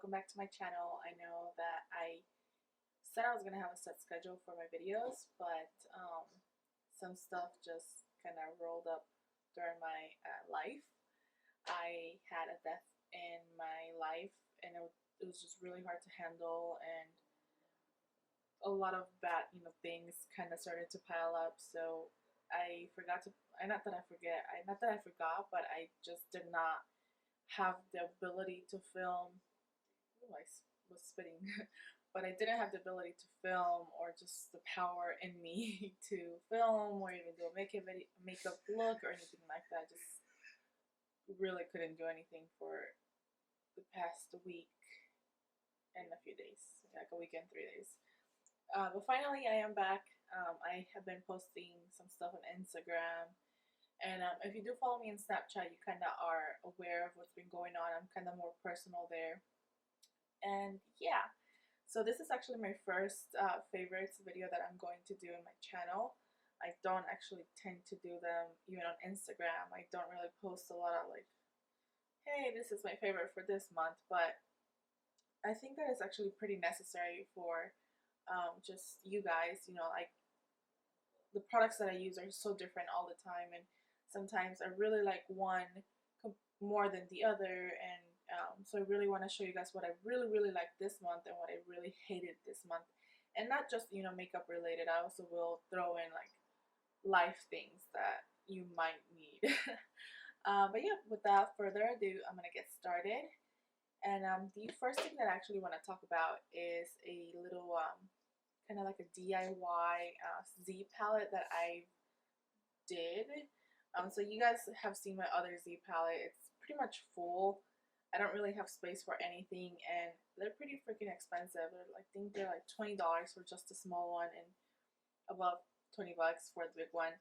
welcome back to my channel. I know that I said I was going to have a set schedule for my videos, but some stuff just kind of rolled up during my life. I had a death in my life, and it was just really hard to handle, and a lot of bad, things kind of started to pile up. So I forgot to, not that I forgot, but I just did not have the ability to film. Oh, I was spitting. But I didn't have the ability to film, or just the power in me to film or even do a makeup look or anything like that. Just really couldn't do anything for the past week and a few days, like a week and 3 days. But finally, I am back. I have been posting some stuff on Instagram. And if you do follow me on Snapchat, you kind of are aware of what's been going on. I'm kind of more personal there. And yeah, so this is actually my first favorites video that I'm going to do in my channel. I don't actually tend to do them even on Instagram. I don't really post a lot of like, hey, this is my favorite for this month. But I think that it's actually pretty necessary for just you guys. Like the products that I use are so different all the time, and sometimes I really like one more than the other, and so I really want to show you guys what I really liked this month and what I really hated this month. And not just makeup related. I also will throw in like life things that you might need. But yeah, without further ado, I'm gonna get started. And the first thing that I actually want to talk about is a little kind of like a DIY Z palette that I did. So you guys have seen my other Z palette. It's pretty much full. I don't really have space for anything, and they're pretty freaking expensive. I think they're like $20 for just a small one, and above 20 bucks for the big one.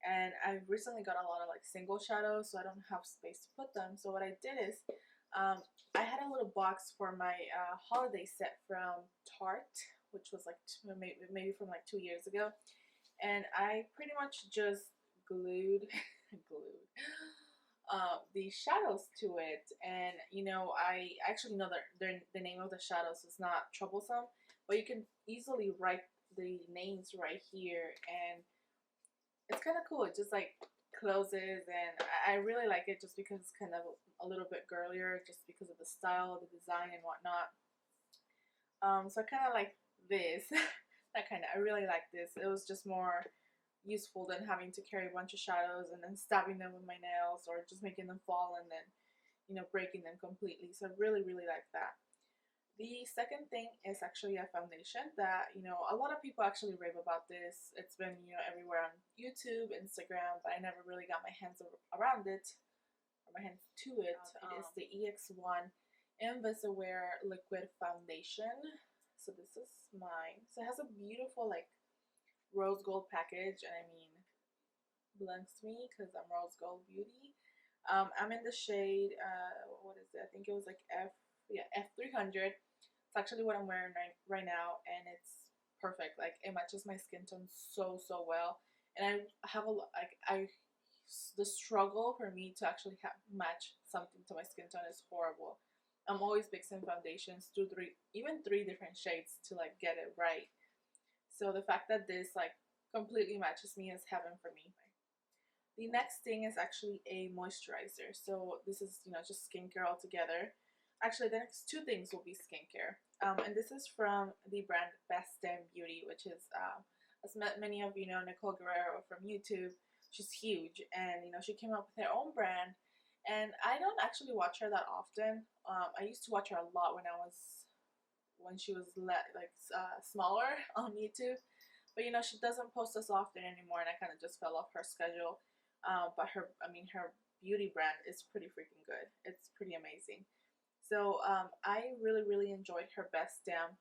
And I've recently got a lot of like single shadows, so I don't have space to put them. So what I did is I had a little box for my holiday set from Tarte, which was like maybe from like 2 years ago, and I pretty much just glued the shadows to it. And I actually know that the name of the shadows is not troublesome, but you can easily write the names right here, and it's kind of cool. It just like closes, and I really like it just because it's kind of a little bit girlier, just because of the style, the design, and whatnot. So I kind of like this. I really like this. It was just more useful than having to carry a bunch of shadows and then stabbing them with my nails, or just making them fall and then breaking them completely. So I really like that. The second thing is actually a foundation that a lot of people actually rave about this. It's been everywhere on YouTube, Instagram, but I never really got my hands around it, or my hands to it. It is the EX1 Invisiwear Liquid Foundation. So this is mine. So it has a beautiful like rose gold package, and I mean, belongs to me because I'm Rosegoldbeauty. I'm in the shade, what is it? I think it was like F300. It's actually what I'm wearing right now, and it's perfect. Like it matches my skin tone so well. And I have the struggle for me to actually match something to my skin tone is horrible. I'm always mixing foundations, even three different shades to like get it right. So the fact that this like completely matches me is heaven for me. The next thing is actually a moisturizer. So this is just skincare altogether. Actually, the next two things will be skincare. And this is from the brand Best Damn Beauty, which is as many of you know, Nicole Guerrero from YouTube. She's huge, and she came up with her own brand. And I don't actually watch her that often. I used to watch her a lot when she was smaller on YouTube, but she doesn't post as often anymore, and I kind of just fell off her schedule. But her beauty brand is pretty freaking good. It's pretty amazing. So I really enjoyed her Best Damn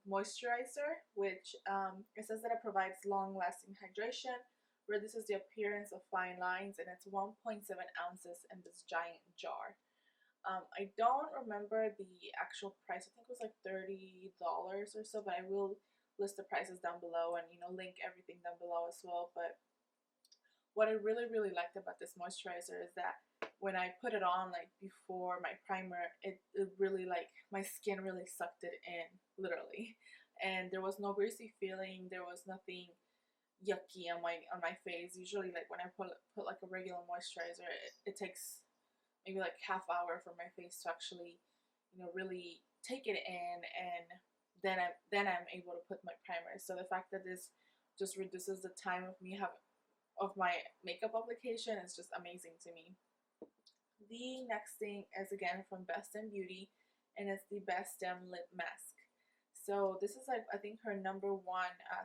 moisturizer, which it says that it provides long-lasting hydration, reduces the appearance of fine lines, and it's 1.7 ounces in this giant jar. I don't remember the actual price. I think it was like $30 or so, but I will list the prices down below, and link everything down below as well. But what I really liked about this moisturizer is that when I put it on, like before my primer, it really, like, my skin really sucked it in, literally. And there was no greasy feeling, there was nothing yucky on my face. Usually, like, when I put like a regular moisturizer, it takes maybe like half hour for my face to actually, really take it in, and then I'm able to put my primer. So the fact that this just reduces the time of me having of my makeup application is just amazing to me. The next thing is again from Best in Beauty, and it's the Best Stem Lip Mask. So this is, like, I think her #1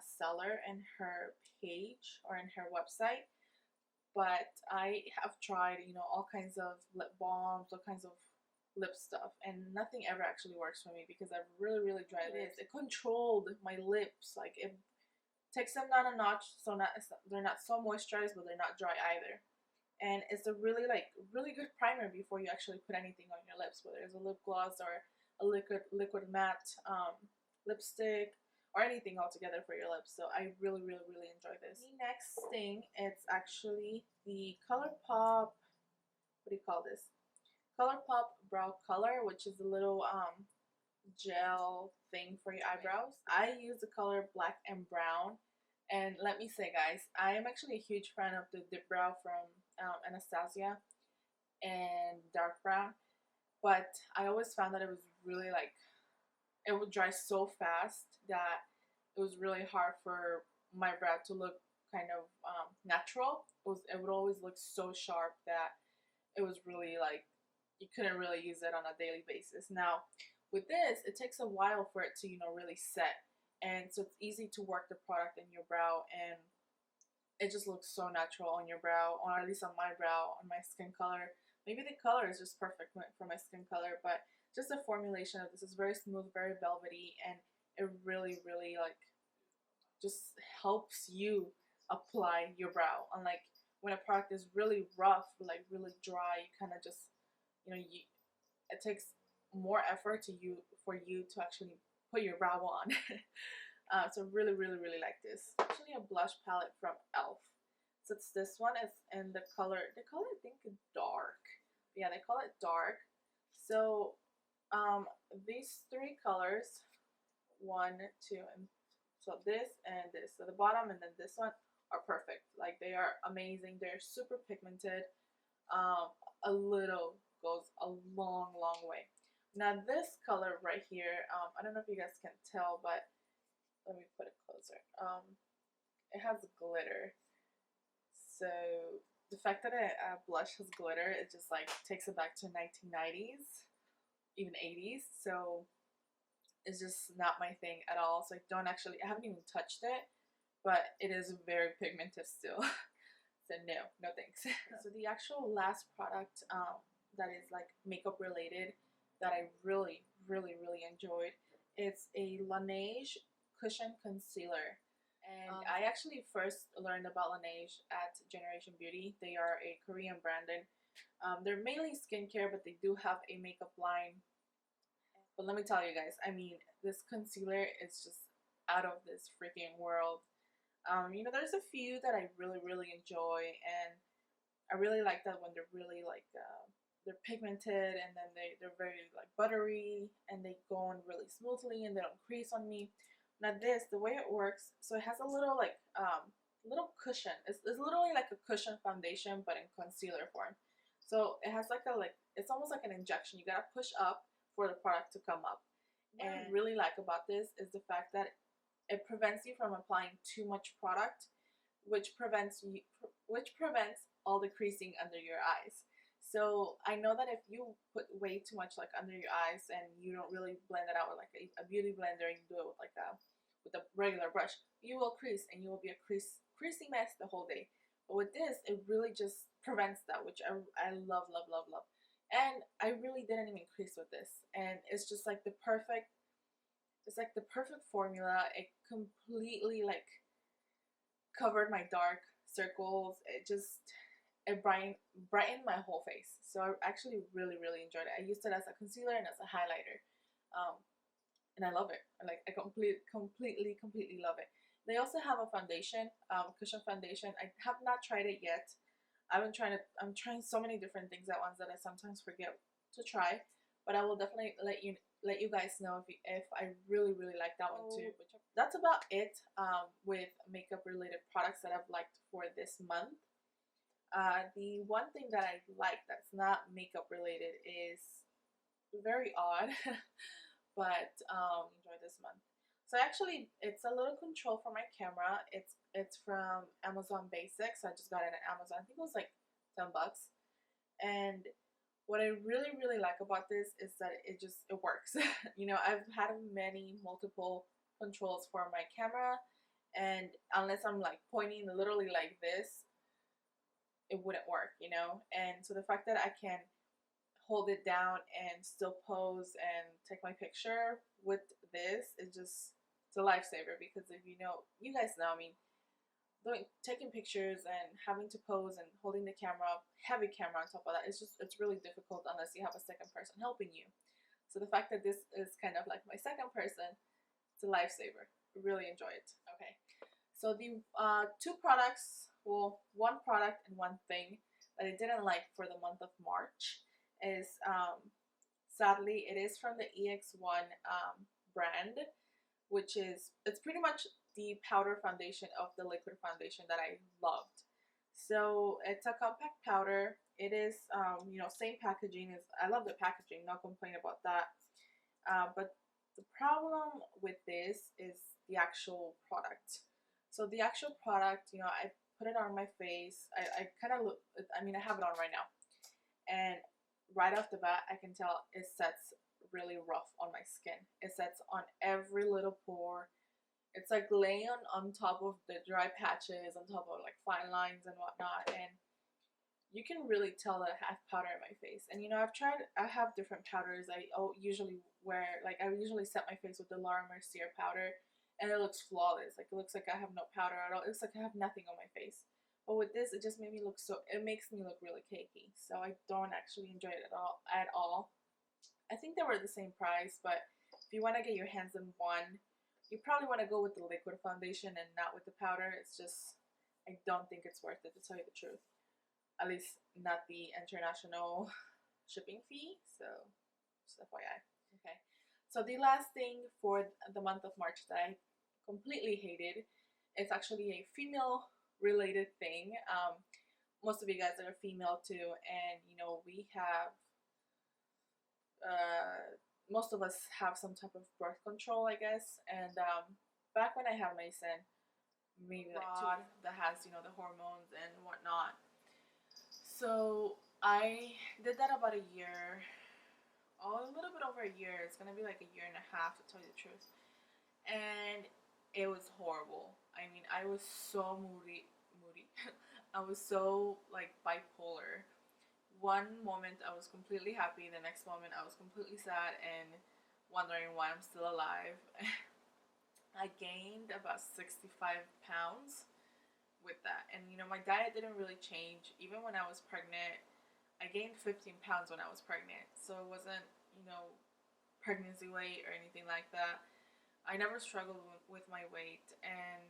seller in her page or in her website. But I have tried, all kinds of lip balms, all kinds of lip stuff, and nothing ever actually works for me because I've really dry lips. It controlled my lips, like it takes them down a notch, so they're not so moisturized, but they're not dry either. And it's a really good primer before you actually put anything on your lips, whether it's a lip gloss or a liquid matte lipstick or anything altogether for your lips. So I really enjoy this. The next thing, it's actually the ColourPop, what do you call this? ColourPop Brow Color, which is a little gel thing for your eyebrows. I use the color Black and Brown, and let me say, guys, I am actually a huge fan of the Dip Brow from Anastasia and Dark Brown, but I always found that it was really, like, it would dry so fast that it was really hard for my brow to look kind of natural. It would always look so sharp that it was really, like, you couldn't really use it on a daily basis. Now with this, it takes a while for it to really set, and so it's easy to work the product in your brow, and it just looks so natural on your brow, or at least on my brow, on my skin color. Maybe the color is just perfect for my skin color, but just the formulation of this is very smooth, very velvety, and it really like just helps you apply your brow. Unlike when a product is really rough, like really dry, you kind of just, it takes more effort for you to actually put your brow on. So really like this. Actually a blush palette from E.L.F. So it's this one. It's in the color, they call it, I think, dark. Yeah, they call it dark. So these three colors, 1, 2, and so this and this, so the bottom and then this one are perfect. Like, they are amazing. They're super pigmented. A little goes a long way. Now this color right here, I don't know if you guys can tell, but let me put it closer. It has glitter. So the fact that a blush has glitter, it just, like, takes it back to 1990s, even 80s. So it's just not my thing at all. So I haven't even touched it, but it is very pigmented still. So no thanks. So the actual last product that is, like, makeup related that I really enjoyed, it's a Laneige Cushion Concealer. And I actually first learned about Laneige at Generation Beauty. They are a Korean brand, and they're mainly skincare, but they do have a makeup line. But let me tell you guys, I mean, this concealer is just out of this freaking world. There's a few that I really enjoy, and I really like that when they're really, like, they're pigmented, and then they're very, like, buttery, and they go on really smoothly, and they don't crease on me. Now this, the way it works, so it has a little, like, little cushion. It's literally like a cushion foundation, but in concealer form. So it has like it's almost like an injection. You gotta push up for the product to come up. What I really like about this is the fact that it prevents you from applying too much product, which prevents all the creasing under your eyes. So I know that if you put way too much, like, under your eyes, and you don't really blend it out with, like, a beauty blender, and you do it with, like, with a regular brush, you will crease, and you will be a creasy mess the whole day. But with this, it really just prevents that, which I love. And I really didn't even crease with this, and it's just like the perfect formula. It completely, like, covered my dark circles. It brightened my whole face. So I actually really enjoyed it. I used it as a concealer and as a highlighter, and I love it. I completely love it. They also have a foundation, cushion foundation. I have not tried it yet. I'm trying so many different things at once that I sometimes forget to try. But I will definitely let you guys know if I really like that one too. That's about it with makeup related products that I've liked for this month. The one thing that I like that's not makeup related is very odd, but enjoy this month. So actually, it's a little control for my camera. It's from Amazon Basics. I just got it at Amazon. I think it was like $10. And what I really like about this is that it works. You know, I've had multiple controls for my camera, and unless I'm like pointing literally like this, it wouldn't work, you know. And so the fact that I can hold it down and still pose and take my picture with this is just, it's a lifesaver. Because if you know, you guys know, I mean, taking pictures and having to pose and holding the camera, heavy camera on top of that, it's really difficult unless you have a second person helping you. So the fact that this is kind of like my second person, it's a lifesaver. Really enjoy it. Okay, so the two products, well, one product and one thing that I didn't like for the month of March is sadly it is from the EX1 brand, which is, it's pretty much the powder foundation of the liquid foundation that I loved. So it's a compact powder. It is you know, same packaging as, I love the packaging, not complain about that. But the problem with this is the actual product. So the actual product, you know, I put it on my face. I kind of look, I mean, I have it on right now, and right off the bat, I can tell it sets really rough on my skin. It sets on every little pore. It's like laying on top of the dry patches, on top of like fine lines and whatnot, and you can really tell that I have powder in my face. And you know, I have different powders. I usually wear, like, I usually set my face with the Laura Mercier powder, and it looks flawless. Like, it looks like I have no powder at all. It looks like I have nothing on my face. But with this, it just made me look it makes me look really cakey. So I don't actually enjoy it at all. I think they were the same price, but if you want to get your hands on one, you probably want to go with the liquid foundation and not with the powder. It's just, I don't think it's worth it, to tell you the truth. At least not the international shipping fee. So just FYI. Okay. So the last thing for the month of March that I completely hated, it's actually a female related thing. Most of you guys are female too, and you know, we have most of us have some type of birth control, I guess. And back when I had Mason, maybe like that has, you know, the hormones and whatnot. So I did that about a year, a little bit over a year. It's gonna be like a year and a half, to tell you the truth. And it was horrible. I mean, I was so moody. I was so like bipolar. One moment I was completely happy, the next moment I was completely sad and wondering why I'm still alive. I gained about 65 pounds with that. And you know, my diet didn't really change. Even when I was pregnant, I gained 15 pounds when I was pregnant. So it wasn't, you know, pregnancy weight or anything like that. I never struggled with my weight, and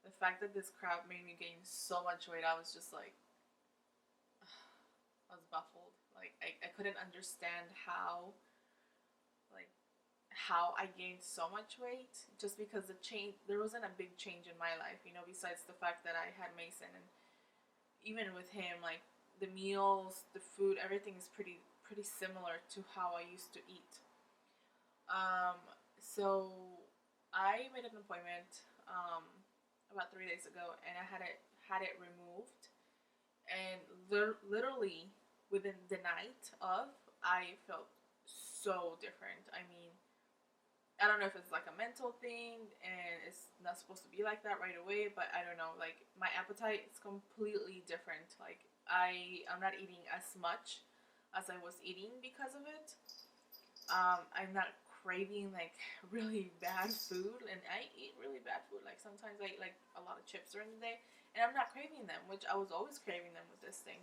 the fact that this crap made me gain so much weight, I was just like, I was baffled. Like, I couldn't understand how I gained so much weight, just because there wasn't a big change in my life, you know, besides the fact that I had Mason. And even with him, like, the meals, the food, everything is pretty similar to how I used to eat. So I made an appointment about 3 days ago, and I had it removed, and literally within the night of, I felt so different. I mean, I don't know if it's like a mental thing and it's not supposed to be like that right away, but I don't know, like, my appetite is completely different. Like, I'm not eating as much as I was eating because of it. I'm not craving like really bad food, and I eat really bad food. Like, sometimes I eat like a lot of chips during the day, and I'm not craving them, which I was always craving them with this thing.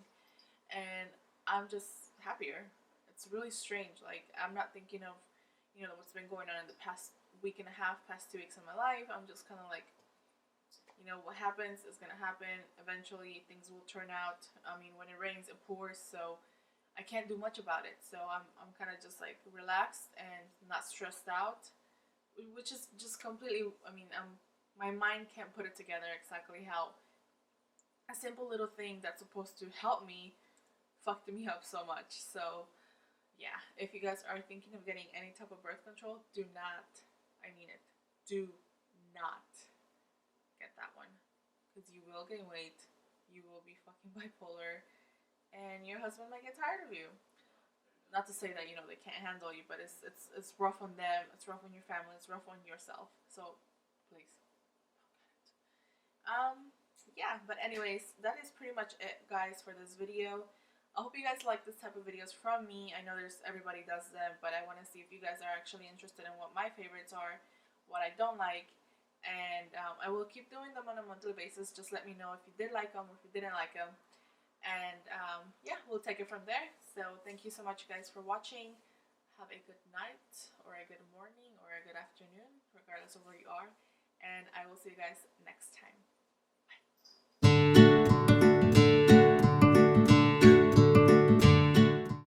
And I'm just happier. It's really strange. Like, I'm not thinking of, you know, what's been going on in the past week and a half, past 2 weeks of my life. I'm just kind of like, you know, what happens is gonna happen. Eventually, things will turn out. I mean, when it rains, it pours, so I can't do much about it. So I'm kind of just like relaxed and not stressed out, which is just completely. I mean, my mind can't put it together exactly how a simple little thing that's supposed to help me fucked me up so much. So yeah, if you guys are thinking of getting any type of birth control, do not. I mean it. Do not get that one, because you will gain weight, you will be fucking bipolar, and your husband might get tired of you. Not to say that, you know, they can't handle you, but it's rough on them, it's rough on your family, it's rough on yourself. So please don't get it. Yeah, but anyways, that is pretty much it, guys, for this video. I hope you guys like this type of videos from me. I know everybody does them, but I want to see if you guys are actually interested in what my favorites are, what I don't like, and I will keep doing them on a monthly basis. Just let me know if you did like them or if you didn't like them, and yeah, we'll take it from there. So thank you so much, guys, for watching. Have a good night, or a good morning, or a good afternoon, regardless of where you are, and I will see you guys next time.